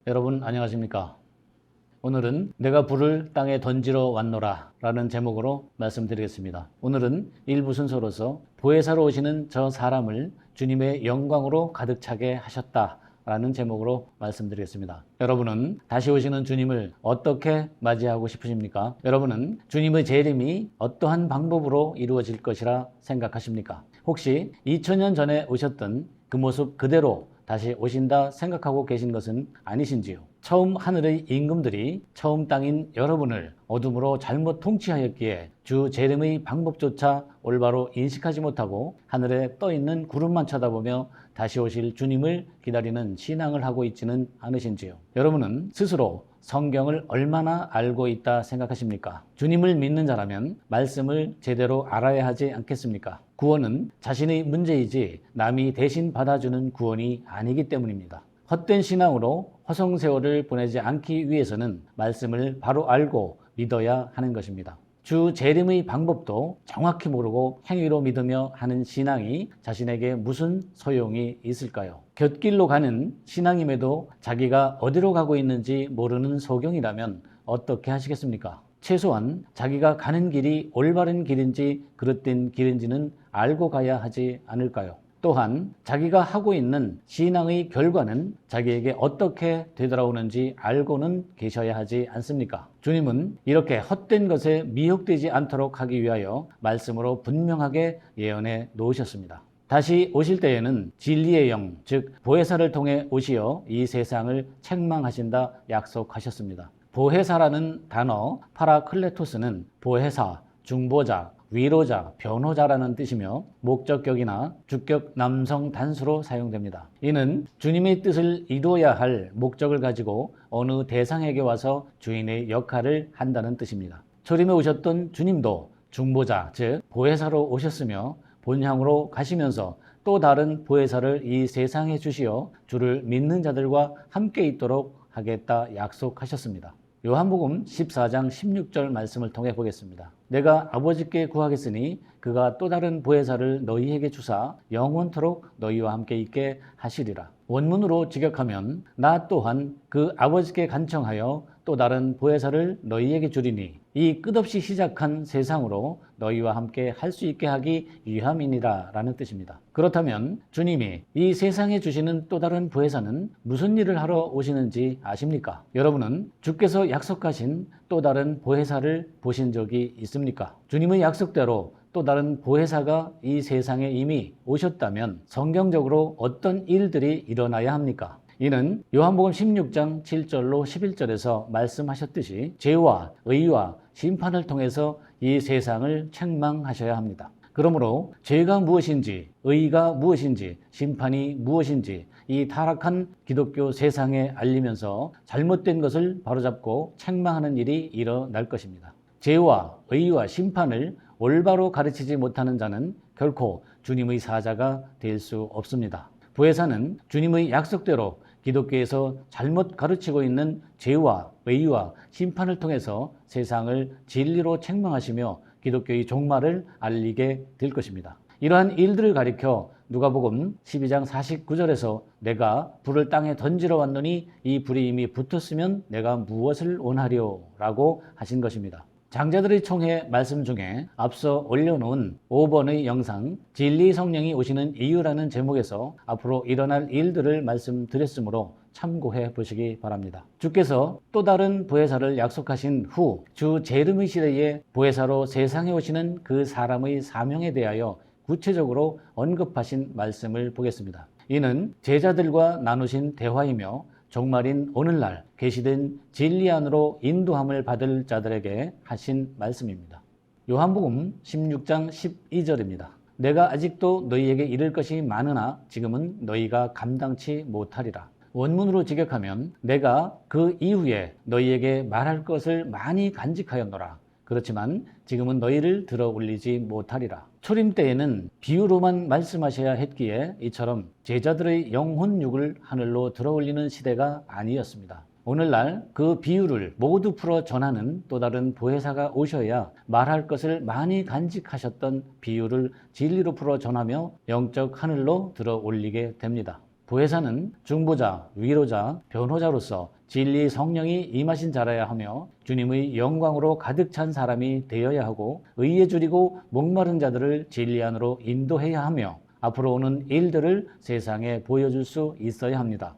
여러분 안녕하십니까? 오늘은 내가 불을 땅에 던지러 왔노라 라는 제목으로 말씀드리겠습니다. 오늘은 일부 순서로서 보혜사로 오시는 저 사람을 주님의 영광으로 가득 차게 하셨다 라는 제목으로 말씀드리겠습니다. 여러분은 다시 오시는 주님을 어떻게 맞이하고 싶으십니까? 여러분은 주님의 재림이 어떠한 방법으로 이루어질 것이라 생각하십니까? 혹시 2000년 전에 오셨던 그 모습 그대로 다시 오신다 생각하고 계신 것은 아니신지요? 처음 하늘의 임금들이 처음 땅인 여러분을 어둠으로 잘못 통치하였기에 주 재림의 방법조차 올바로 인식하지 못하고 하늘에 떠있는 구름만 쳐다보며 다시 오실 주님을 기다리는 신앙을 하고 있지는 않으신지요? 여러분은 스스로 성경을 얼마나 알고 있다 생각하십니까? 주님을 믿는 자라면 말씀을 제대로 알아야 하지 않겠습니까? 구원은 자신의 문제이지 남이 대신 받아주는 구원이 아니기 때문입니다. 헛된 신앙으로 허송세월을 보내지 않기 위해서는 말씀을 바로 알고 믿어야 하는 것입니다. 주 재림의 방법도 정확히 모르고 행위로 믿으며 하는 신앙이 자신에게 무슨 소용이 있을까요? 곁길로 가는 신앙임에도 자기가 어디로 가고 있는지 모르는 소경이라면 어떻게 하시겠습니까? 최소한 자기가 가는 길이 올바른 길인지 그릇된 길인지는 알고 가야 하지 않을까요? 또한 자기가 하고 있는 신앙의 결과는 자기에게 어떻게 되돌아오는지 알고는 계셔야 하지 않습니까? 주님은 이렇게 헛된 것에 미혹되지 않도록 하기 위하여 말씀으로 분명하게 예언해 놓으셨습니다. 다시 오실 때에는 진리의 영, 즉 보혜사를 통해 오시어 이 세상을 책망하신다 약속하셨습니다. 보혜사라는 단어 파라클레토스는 보혜사, 중보자, 위로자, 변호자라는 뜻이며 목적격이나 주격 남성 단수로 사용됩니다. 이는 주님의 뜻을 이루어야 할 목적을 가지고 어느 대상에게 와서 주인의 역할을 한다는 뜻입니다. 초림에 오셨던 주님도 중보자, 즉 보혜사로 오셨으며 본향으로 가시면서 또 다른 보혜사를 이 세상에 주시어 주를 믿는 자들과 함께 있도록 하겠다 약속하셨습니다. 요한복음 14장 16절 말씀을 통해 보겠습니다. 내가 아버지께 구하겠으니 그가 또 다른 보혜사를 너희에게 주사 영원토록 너희와 함께 있게 하시리라. 원문으로 직역하면 나 또한 그 아버지께 간청하여 또 다른 보혜사를 너희에게 주리니 이 끝없이 시작한 세상으로 너희와 함께 할 수 있게 하기 위함이니라 라는 뜻입니다. 그렇다면 주님이 이 세상에 주시는 또 다른 보혜사는 무슨 일을 하러 오시는지 아십니까? 여러분은 주께서 약속하신 또 다른 보혜사를 보신 적이 있습니까? 주님의 약속대로 또 다른 보혜사가 이 세상에 이미 오셨다면 성경적으로 어떤 일들이 일어나야 합니까? 이는 요한복음 16장 7절로 11절에서 말씀하셨듯이 죄와 의와 심판을 통해서 이 세상을 책망하셔야 합니다. 그러므로 죄가 무엇인지, 의가 무엇인지, 심판이 무엇인지 이 타락한 기독교 세상에 알리면서 잘못된 것을 바로잡고 책망하는 일이 일어날 것입니다. 죄와 의와 심판을 올바로 가르치지 못하는 자는 결코 주님의 사자가 될 수 없습니다. 보혜사는 주님의 약속대로 기독교에서 잘못 가르치고 있는 죄와 의와 심판을 통해서 세상을 진리로 책망하시며 기독교의 종말을 알리게 될 것입니다. 이러한 일들을 가리켜 누가복음 12장 49절에서 내가 불을 땅에 던지러 왔노니 이 불이 이미 붙었으면 내가 무엇을 원하리요? 라고 하신 것입니다. 장자들의 총회 말씀 중에 앞서 올려놓은 5번의 영상 진리 성령이 오시는 이유라는 제목에서 앞으로 일어날 일들을 말씀드렸으므로 참고해 보시기 바랍니다. 주께서 또 다른 보혜사를 약속하신 후 주 재림의 시대에 보혜사로 세상에 오시는 그 사람의 사명에 대하여 구체적으로 언급하신 말씀을 보겠습니다. 이는 제자들과 나누신 대화이며 종말인 오늘날 계시된 진리 안으로 인도함을 받을 자들에게 하신 말씀입니다. 요한복음 16장 12절입니다. 내가 아직도 너희에게 이를 것이 많으나 지금은 너희가 감당치 못하리라. 원문으로 직역하면 내가 그 이후에 너희에게 말할 것을 많이 간직하였노라. 그렇지만 지금은 너희를 들어 올리지 못하리라. 초림 때에는 비유로만 말씀하셔야 했기에 이처럼 제자들의 영혼육을 하늘로 들어 올리는 시대가 아니었습니다. 오늘날 그 비유를 모두 풀어 전하는 또 다른 보혜사가 오셔야 말할 것을 많이 간직하셨던 비유를 진리로 풀어 전하며 영적 하늘로 들어 올리게 됩니다. 보혜사는 중보자, 위로자, 변호자로서 진리 성령이 임하신 자라야 하며 주님의 영광으로 가득 찬 사람이 되어야 하고 의에 줄이고 목마른 자들을 진리 안으로 인도해야 하며 앞으로 오는 일들을 세상에 보여줄 수 있어야 합니다.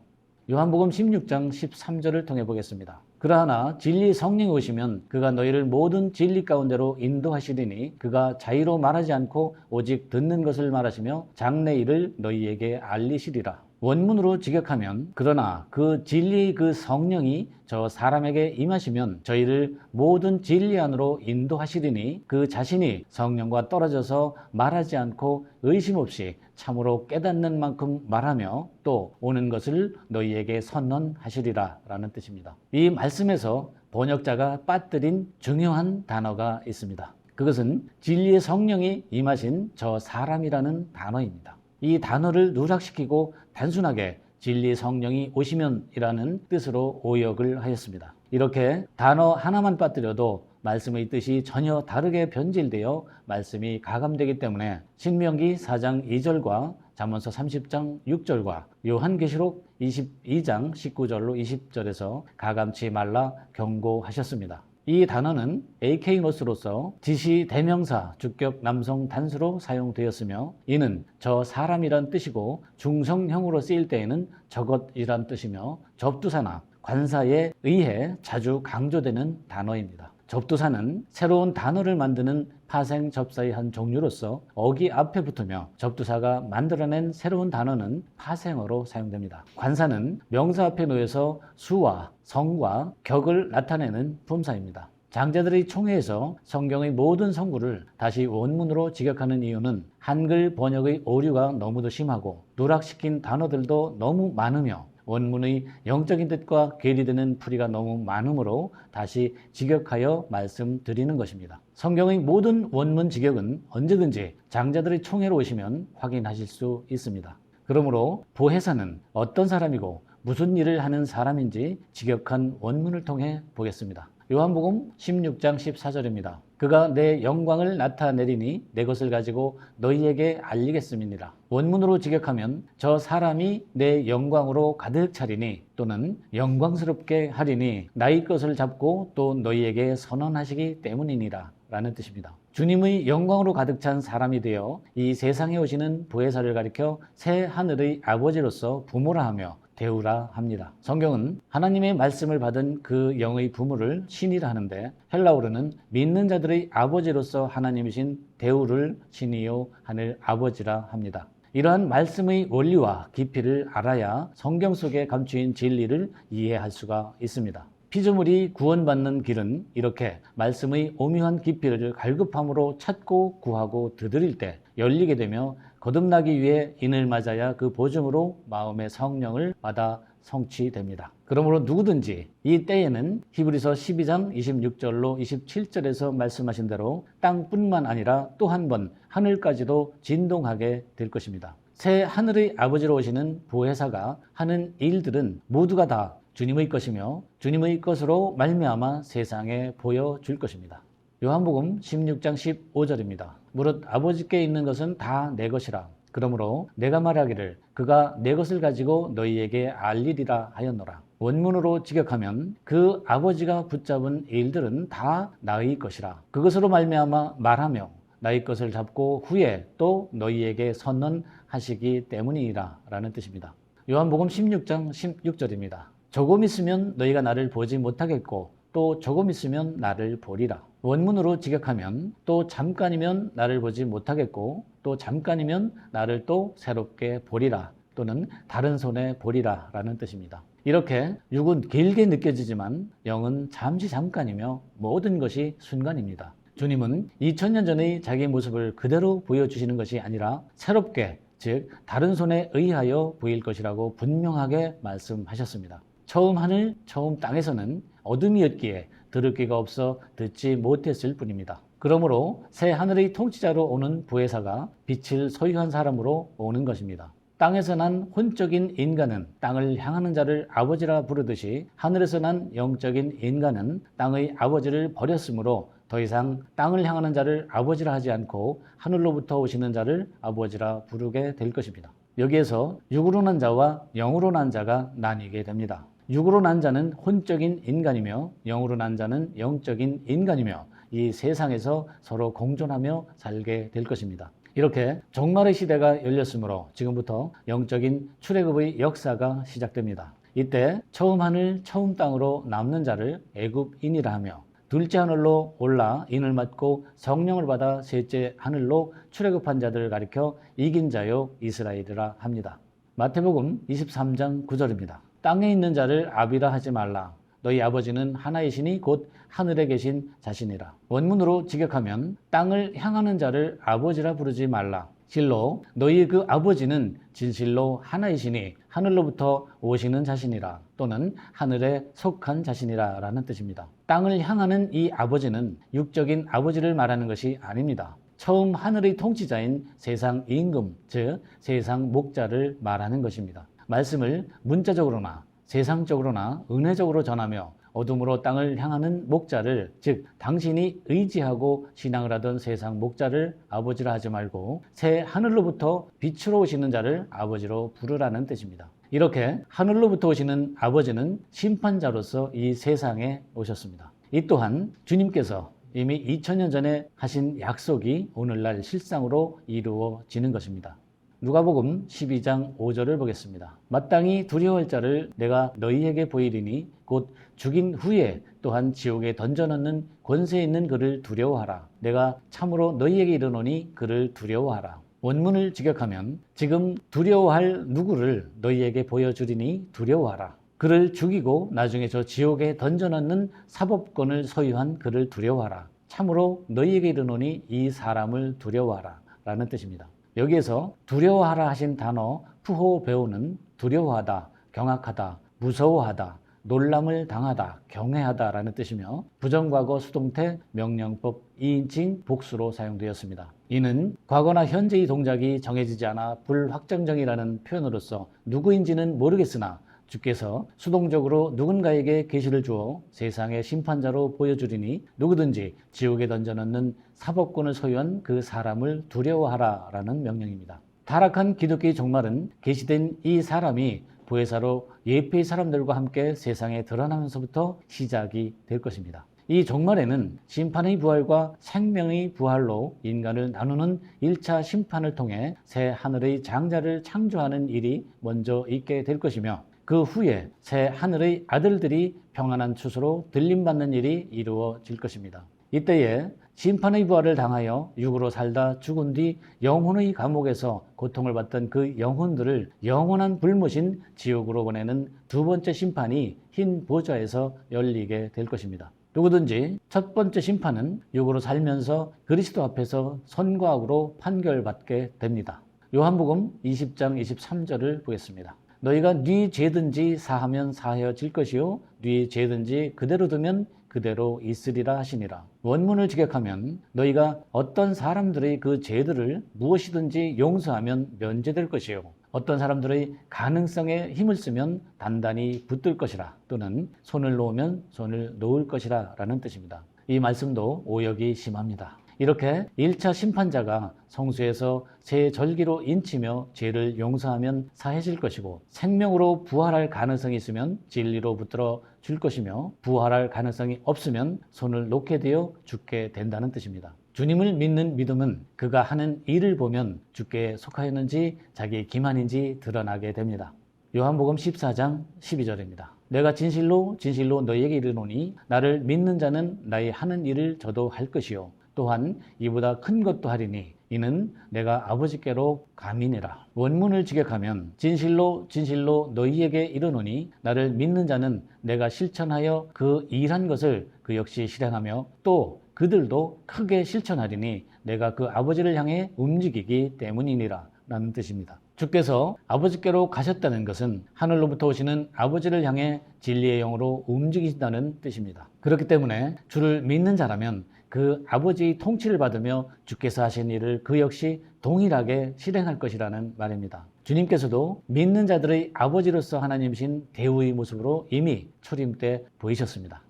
요한복음 16장 13절을 통해 보겠습니다. 그러하나 진리 성령이 오시면 그가 너희를 모든 진리 가운데로 인도하시리니 그가 자의로 말하지 않고 오직 듣는 것을 말하시며 장래 일을 너희에게 알리시리라. 원문으로 직역하면 그러나 그 진리의 그 성령이 저 사람에게 임하시면 저희를 모든 진리 안으로 인도하시리니 그 자신이 성령과 떨어져서 말하지 않고 의심 없이 참으로 깨닫는 만큼 말하며 또 오는 것을 너희에게 선언하시리라 라는 뜻입니다. 이 말씀에서 번역자가 빠뜨린 중요한 단어가 있습니다. 그것은 진리의 성령이 임하신 저 사람이라는 단어입니다. 이 단어를 누락시키고 단순하게 진리 성령이 오시면이라는 뜻으로 오역을 하였습니다. 이렇게 단어 하나만 빠뜨려도 말씀의 뜻이 전혀 다르게 변질되어 말씀이 가감되기 때문에 신명기 4장 2절과 잠언서 30장 6절과 요한계시록 22장 19절로 20절에서 가감치 말라 경고하셨습니다. 이 단어는 에이케이노스로서 지시 대명사 주격 남성 단수로 사용되었으며 이는 저 사람이란 뜻이고 중성형으로 쓰일 때에는 저것이란 뜻이며 접두사나 관사에 의해 자주 강조되는 단어입니다. 접두사는 새로운 단어를 만드는 파생 접사의 한 종류로서 어기 앞에 붙으며 접두사가 만들어낸 새로운 단어는 파생어로 사용됩니다. 관사는 명사 앞에 놓여서 수와 성과 격을 나타내는 품사입니다. 장자들의 총회에서 성경의 모든 성구를 다시 원문으로 직역하는 이유는 한글 번역의 오류가 너무도 심하고 누락시킨 단어들도 너무 많으며 원문의 영적인 뜻과 괴리되는 풀이가 너무 많으므로 다시 직역하여 말씀드리는 것입니다. 성경의 모든 원문 직역은 언제든지 장자들의 총회로 오시면 확인하실 수 있습니다. 그러므로 보혜사는 어떤 사람이고 무슨 일을 하는 사람인지 직역한 원문을 통해 보겠습니다. 요한복음 16장 14절입니다. 그가 내 영광을 나타내리니 내 것을 가지고 너희에게 알리겠음이니라. 원문으로 직역하면 저 사람이 내 영광으로 가득 차리니 또는 영광스럽게 하리니 나의 것을 잡고 또 너희에게 선언하시기 때문이니라 라는 뜻입니다. 주님의 영광으로 가득 찬 사람이 되어 이 세상에 오시는 보혜사를 가리켜 새 하늘의 아버지로서 부모라 하며 대우라 합니다. 성경은 하나님의 말씀을 받은 그 영의 부모를 신이라 하는데 헬라어로는 믿는 자들의 아버지로서 하나님이신 대우를 신이요 하늘 아버지라 합니다. 이러한 말씀의 원리와 깊이를 알아야 성경 속에 감추인 진리를 이해할 수가 있습니다. 피조물이 구원받는 길은 이렇게 말씀의 오묘한 깊이를 갈급함으로 찾고 구하고 두드릴 때 열리게 되며 거듭나기 위해 인을 맞아야 그 보증으로 마음의 성령을 받아 성취됩니다. 그러므로 누구든지 이 때에는 히브리서 12장 26절로 27절에서 말씀하신 대로 땅뿐만 아니라 또 한 번 하늘까지도 진동하게 될 것입니다. 새 하늘의 아버지로 오시는 보혜사가 하는 일들은 모두가 다 주님의 것이며 주님의 것으로 말미암아 세상에 보여줄 것입니다. 요한복음 16장 15절입니다. 무릇 아버지께 있는 것은 다 내 것이라. 그러므로 내가 말하기를 그가 내 것을 가지고 너희에게 알리리라 하였노라. 원문으로 직역하면 그 아버지가 붙잡은 일들은 다 나의 것이라. 그것으로 말미암아 말하며 나의 것을 잡고 후에 또 너희에게 선언하시기 때문이라 라는 뜻입니다. 요한복음 16장 16절입니다. 조금 있으면 너희가 나를 보지 못하겠고 또 조금 있으면 나를 보리라. 원문으로 직역하면 또 잠깐이면 나를 보지 못하겠고 또 잠깐이면 나를 또 새롭게 보리라 또는 다른 손에 보리라 라는 뜻입니다. 이렇게 육은 길게 느껴지지만 영은 잠시 잠깐이며 모든 것이 순간입니다. 주님은 2000년 전의 자기 모습을 그대로 보여주시는 것이 아니라 새롭게 즉 다른 손에 의하여 보일 것이라고 분명하게 말씀하셨습니다. 처음 하늘 처음 땅에서는 어둠이었기에 들을 귀가 없어 듣지 못했을 뿐입니다. 그러므로 새 하늘의 통치자로 오는 보혜사가 빛을 소유한 사람으로 오는 것입니다. 땅에서 난 혼적인 인간은 땅을 향하는 자를 아버지라 부르듯이 하늘에서 난 영적인 인간은 땅의 아버지를 버렸으므로 더 이상 땅을 향하는 자를 아버지라 하지 않고 하늘로부터 오시는 자를 아버지라 부르게 될 것입니다. 여기에서 육으로 난 자와 영으로 난 자가 나뉘게 됩니다. 육으로 난 자는 혼적인 인간이며 영으로 난 자는 영적인 인간이며 이 세상에서 서로 공존하며 살게 될 것입니다. 이렇게 종말의 시대가 열렸으므로 지금부터 영적인 출애굽의 역사가 시작됩니다. 이때 처음 하늘 처음 땅으로 남는 자를 애굽인이라 하며 둘째 하늘로 올라 인을 맡고 성령을 받아 셋째 하늘로 출애굽한 자들을 가리켜 이긴 자요 이스라엘이라 합니다. 마태복음 23장 9절입니다. 땅에 있는 자를 아비라 하지 말라. 너희 아버지는 하나이시니 곧 하늘에 계신 자신이라. 원문으로 직역하면 땅을 향하는 자를 아버지라 부르지 말라. 실로 너희 그 아버지는 진실로 하나이시니 하늘로부터 오시는 자신이라. 또는 하늘에 속한 자신이라 라는 뜻입니다. 땅을 향하는 이 아버지는 육적인 아버지를 말하는 것이 아닙니다. 처음 하늘의 통치자인 세상 임금, 즉 세상 목자를 말하는 것입니다. 말씀을 문자적으로나 세상적으로나 은혜적으로 전하며 어둠으로 땅을 향하는 목자를, 즉 당신이 의지하고 신앙을 하던 세상 목자를 아버지라 하지 말고 새 하늘로부터 빛으로 오시는 자를 아버지로 부르라는 뜻입니다. 이렇게 하늘로부터 오시는 아버지는 심판자로서 이 세상에 오셨습니다. 이 또한 주님께서 이미 2000년 전에 하신 약속이 오늘날 실상으로 이루어지는 것입니다. 누가복음 12장 5절을 보겠습니다. 마땅히 두려워할 자를 내가 너희에게 보이리니 곧 죽인 후에 또한 지옥에 던져넣는 권세 있는 그를 두려워하라. 내가 참으로 너희에게 이르노니 그를 두려워하라. 원문을 직역하면 지금 두려워할 누구를 너희에게 보여주리니 두려워하라. 그를 죽이고 나중에 저 지옥에 던져넣는 사법권을 소유한 그를 두려워하라. 참으로 너희에게 이르노니 이 사람을 두려워하라 라는 뜻입니다. 여기에서 두려워하라 하신 단어 푸호 배우는 두려워하다, 경악하다, 무서워하다, 놀람을 당하다, 경외하다 라는 뜻이며 부정과거 수동태 명령법 2인칭 복수로 사용되었습니다. 이는 과거나 현재의 동작이 정해지지 않아 불확정적이라는 표현으로서 누구인지는 모르겠으나 주께서 수동적으로 누군가에게 계시를 주어 세상의 심판자로 보여주리니 누구든지 지옥에 던져넣는 사법권을 소유한 그 사람을 두려워하라 라는 명령입니다. 타락한 기독교의 종말은 계시된 이 사람이 보혜사로 예표의 사람들과 함께 세상에 드러나면서부터 시작이 될 것입니다. 이 종말에는 심판의 부활과 생명의 부활로 인간을 나누는 1차 심판을 통해 새 하늘의 장자를 창조하는 일이 먼저 있게 될 것이며 그 후에 새 하늘의 아들들이 평안한 추수로 들림받는 일이 이루어질 것입니다. 이때에 심판의 부활을 당하여 육으로 살다 죽은 뒤 영혼의 감옥에서 고통을 받던 그 영혼들을 영원한 불못인 지옥으로 보내는 두 번째 심판이 흰 보좌에서 열리게 될 것입니다. 누구든지 첫 번째 심판은 육으로 살면서 그리스도 앞에서 선과 악으로 판결받게 됩니다. 요한복음 20장 23절을 보겠습니다. 너희가 네 죄든지 사하면 사하여질 것이요 네 죄든지 그대로 두면 그대로 있으리라 하시니라. 원문을 직역하면 너희가 어떤 사람들의 그 죄들을 무엇이든지 용서하면 면제될 것이요 어떤 사람들의 가능성에 힘을 쓰면 단단히 붙들 것이라. 또는 손을 놓으면 손을 놓을 것이라 라는 뜻입니다. 이 말씀도 오역이 심합니다. 이렇게 1차 심판자가 성수에서 새 절기로 인치며 죄를 용서하면 사해질 것이고 생명으로 부활할 가능성이 있으면 진리로 붙들어 줄 것이며 부활할 가능성이 없으면 손을 놓게 되어 죽게 된다는 뜻입니다. 주님을 믿는 믿음은 그가 하는 일을 보면 주께 속하였는지 자기 기만인지 드러나게 됩니다. 요한복음 14장 12절입니다. 내가 진실로 진실로 너희에게 이르노니 나를 믿는 자는 나의 하는 일을 저도 할 것이요 또한 이보다 큰 것도 하리니 이는 내가 아버지께로 감이니라. 원문을 직역하면 진실로 진실로 너희에게 이르노니 나를 믿는 자는 내가 실천하여 그 일한 것을 그 역시 실행하며 또 그들도 크게 실천하리니 내가 그 아버지를 향해 움직이기 때문이니라 라는 뜻입니다. 주께서 아버지께로 가셨다는 것은 하늘로부터 오시는 아버지를 향해 진리의 영으로 움직이신다는 뜻입니다. 그렇기 때문에 주를 믿는 자라면 그 아버지의 통치를 받으며 주께서 하신 일을 그 역시 동일하게 실행할 것이라는 말입니다. 주님께서도 믿는 자들의 아버지로서 하나님이신 대우의 모습으로 이미 초림 때 보이셨습니다.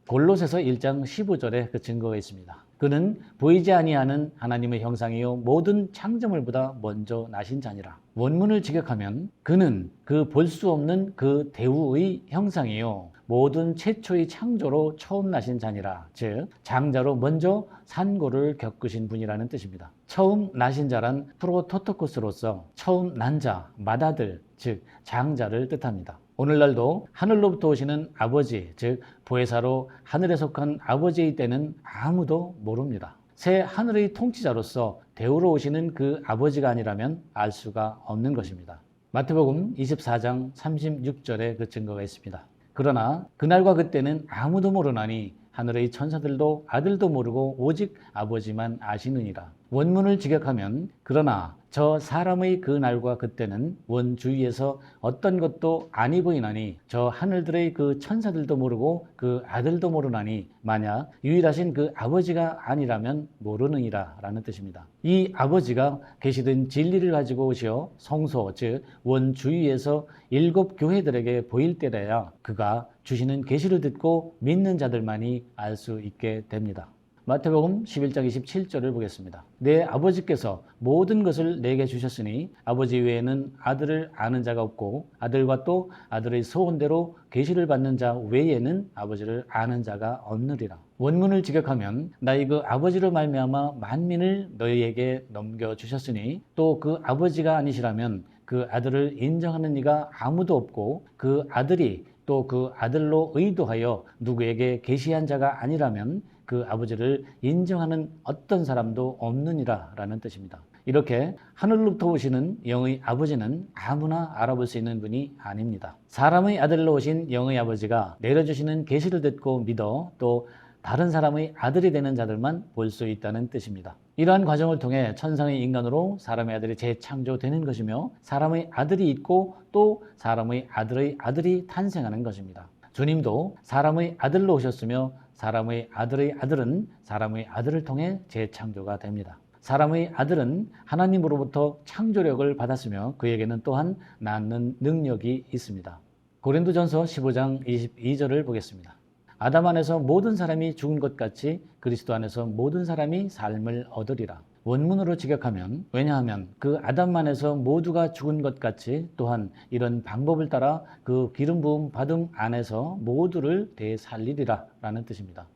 골로새서 1장 15절에 그 증거가 있습니다. 그는 보이지 아니하는 하나님의 형상이요 모든 창조물보다 먼저 나신 자니라. 원문을 직역하면 그는 그 볼 수 없는 그 대우의 형상이요 모든 최초의 창조로 처음 나신 자니라. 즉 장자로 먼저 산고를 겪으신 분이라는 뜻입니다. 처음 나신 자란 프로토토코스로서 처음 난 자, 맏아들, 즉 장자를 뜻합니다. 오늘날도 하늘로부터 오시는 아버지, 즉 보혜사로 하늘에 속한 아버지의 때는 아무도 모릅니다. 새 하늘의 통치자로서 대우러 오시는 그 아버지가 아니라면 알 수가 없는 것입니다. 마태복음 24장 36절에 그 증거가 있습니다. 그러나 그날과 그때는 아무도 모르나니 하늘의 천사들도 아들도 모르고 오직 아버지만 아시느니라. 원문을 직역하면 그러나 저 사람의 그 날과 그때는 원주위에서 어떤 것도 아니 보이나니 저 하늘들의 그 천사들도 모르고 그 아들도 모르나니 만약 유일하신 그 아버지가 아니라면 모르느니라 라는 뜻입니다. 이 아버지가 계시던 진리를 가지고 오시어 성소 즉 원주위에서 7 교회들에게 보일 때라야 그가 주시는 계시를 듣고 믿는 자들만이 알 수 있게 됩니다. 마태복음 11장 27절을 보겠습니다. 내 아버지께서 모든 것을 내게 주셨으니 아버지 외에는 아들을 아는 자가 없고 아들과 또 아들의 소원대로 계시를 받는 자 외에는 아버지를 아는 자가 없느리라. 원문을 직역하면 나의 그 아버지로 말미암아 만민을 너희에게 넘겨주셨으니 또 그 아버지가 아니시라면 그 아들을 인정하는 이가 아무도 없고 그 아들이 또 그 아들로 의도하여 누구에게 계시한 자가 아니라면 그 아버지를 인정하는 어떤 사람도 없느니라 라는 뜻입니다. 이렇게 하늘로부터 오시는 영의 아버지는 아무나 알아볼 수 있는 분이 아닙니다. 사람의 아들로 오신 영의 아버지가 내려주시는 계시를 듣고 믿어 또 다른 사람의 아들이 되는 자들만 볼 수 있다는 뜻입니다. 이러한 과정을 통해 천상의 인간으로 사람의 아들이 재창조되는 것이며 사람의 아들이 있고 또 사람의 아들의 아들이 탄생하는 것입니다. 주님도 사람의 아들로 오셨으며 사람의 아들의 아들은 사람의 아들을 통해 재창조가 됩니다. 사람의 아들은 하나님으로부터 창조력을 받았으며 그에게는 또한 낳는 능력이 있습니다. 고린도전서 15장 22절을 보겠습니다. 아담 안에서 모든 사람이 죽은 것 같이 그리스도 안에서 모든 사람이 삶을 얻으리라. 원문으로 직역하면 왜냐하면 그 아담 안에서 모두가 죽은 것 같이 또한 이런 방법을 따라 그 기름 부음 받음 안에서 모두를 되살리리라 라는 뜻입니다.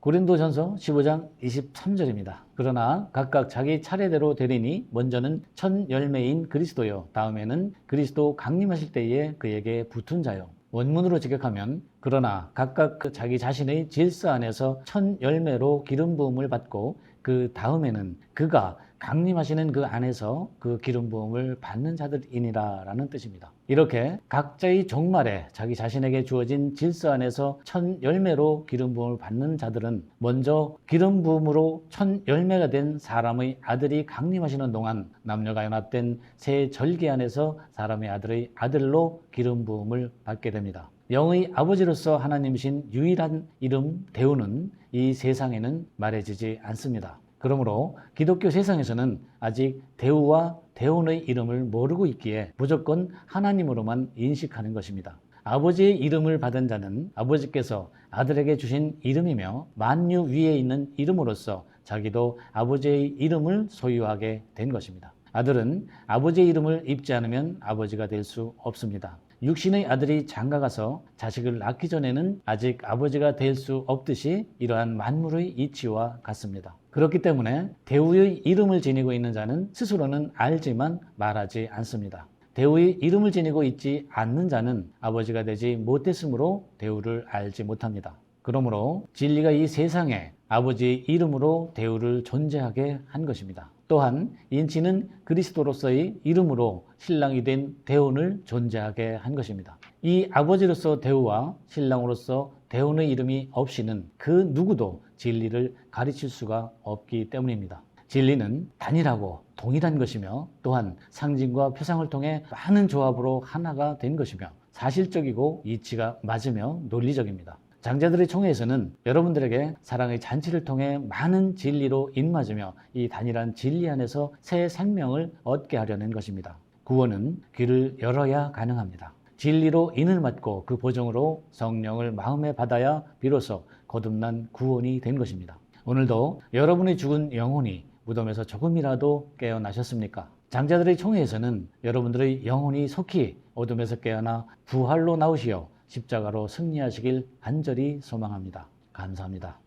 고린도전서 15장 23절입니다. 그러나 각각 자기 차례대로 되리니 먼저는 첫 열매인 그리스도요 다음에는 그리스도 강림하실 때에 그에게 붙은 자요. 원문으로 직역하면 그러나 각각 자기 자신의 질서 안에서 첫 열매로 기름 부음을 받고 그 다음에는 그가 강림하시는 그 안에서 그 기름 부음을 받는 자들이니라 라는 뜻입니다. 이렇게 각자의 종말에 자기 자신에게 주어진 질서 안에서 첫 열매로 기름 부음을 받는 자들은 먼저 기름 부음으로 첫 열매가 된 사람의 아들이 강림하시는 동안 남녀가 연합된 새 절개 안에서 사람의 아들의 아들로 기름 부음을 받게 됩니다. 영의 아버지로서 하나님이신 유일한 이름 대우는 이 세상에는 말해지지 않습니다. 그러므로 기독교 세상에서는 아직 대우와 대원의 이름을 모르고 있기에 무조건 하나님으로만 인식하는 것입니다. 아버지의 이름을 받은 자는 아버지께서 아들에게 주신 이름이며 만유 위에 있는 이름으로서 자기도 아버지의 이름을 소유하게 된 것입니다. 아들은 아버지의 이름을 입지 않으면 아버지가 될 수 없습니다. 육신의 아들이 장가가서 자식을 낳기 전에는 아직 아버지가 될 수 없듯이 이러한 만물의 이치와 같습니다. 그렇기 때문에 대우의 이름을 지니고 있는 자는 스스로는 알지만 말하지 않습니다. 대우의 이름을 지니고 있지 않는 자는 아버지가 되지 못했으므로 대우를 알지 못합니다. 그러므로 진리가 이 세상에 아버지의 이름으로 대우를 존재하게 한 것입니다. 또한 인치는 그리스도로서의 이름으로 신랑이 된 대원을 존재하게 한 것입니다. 이 아버지로서 대우와 신랑으로서 대원의 이름이 없이는 그 누구도 진리를 가르칠 수가 없기 때문입니다. 진리는 단일하고 동일한 것이며 또한 상징과 표상을 통해 많은 조합으로 하나가 된 것이며 사실적이고 이치가 맞으며 논리적입니다. 장자들의 총회에서는 여러분들에게 사랑의 잔치를 통해 많은 진리로 입맞으며 이 단일한 진리 안에서 새 생명을 얻게 하려는 것입니다. 구원은 귀를 열어야 가능합니다. 진리로 인을 맞고 그 보정으로 성령을 마음에 받아야 비로소 거듭난 구원이 된 것입니다. 오늘도 여러분의 죽은 영혼이 무덤에서 조금이라도 깨어나셨습니까? 장자들의 총회에서는 여러분들의 영혼이 속히 어둠에서 깨어나 부활로 나오시어 십자가로 승리하시길 간절히 소망합니다. 감사합니다.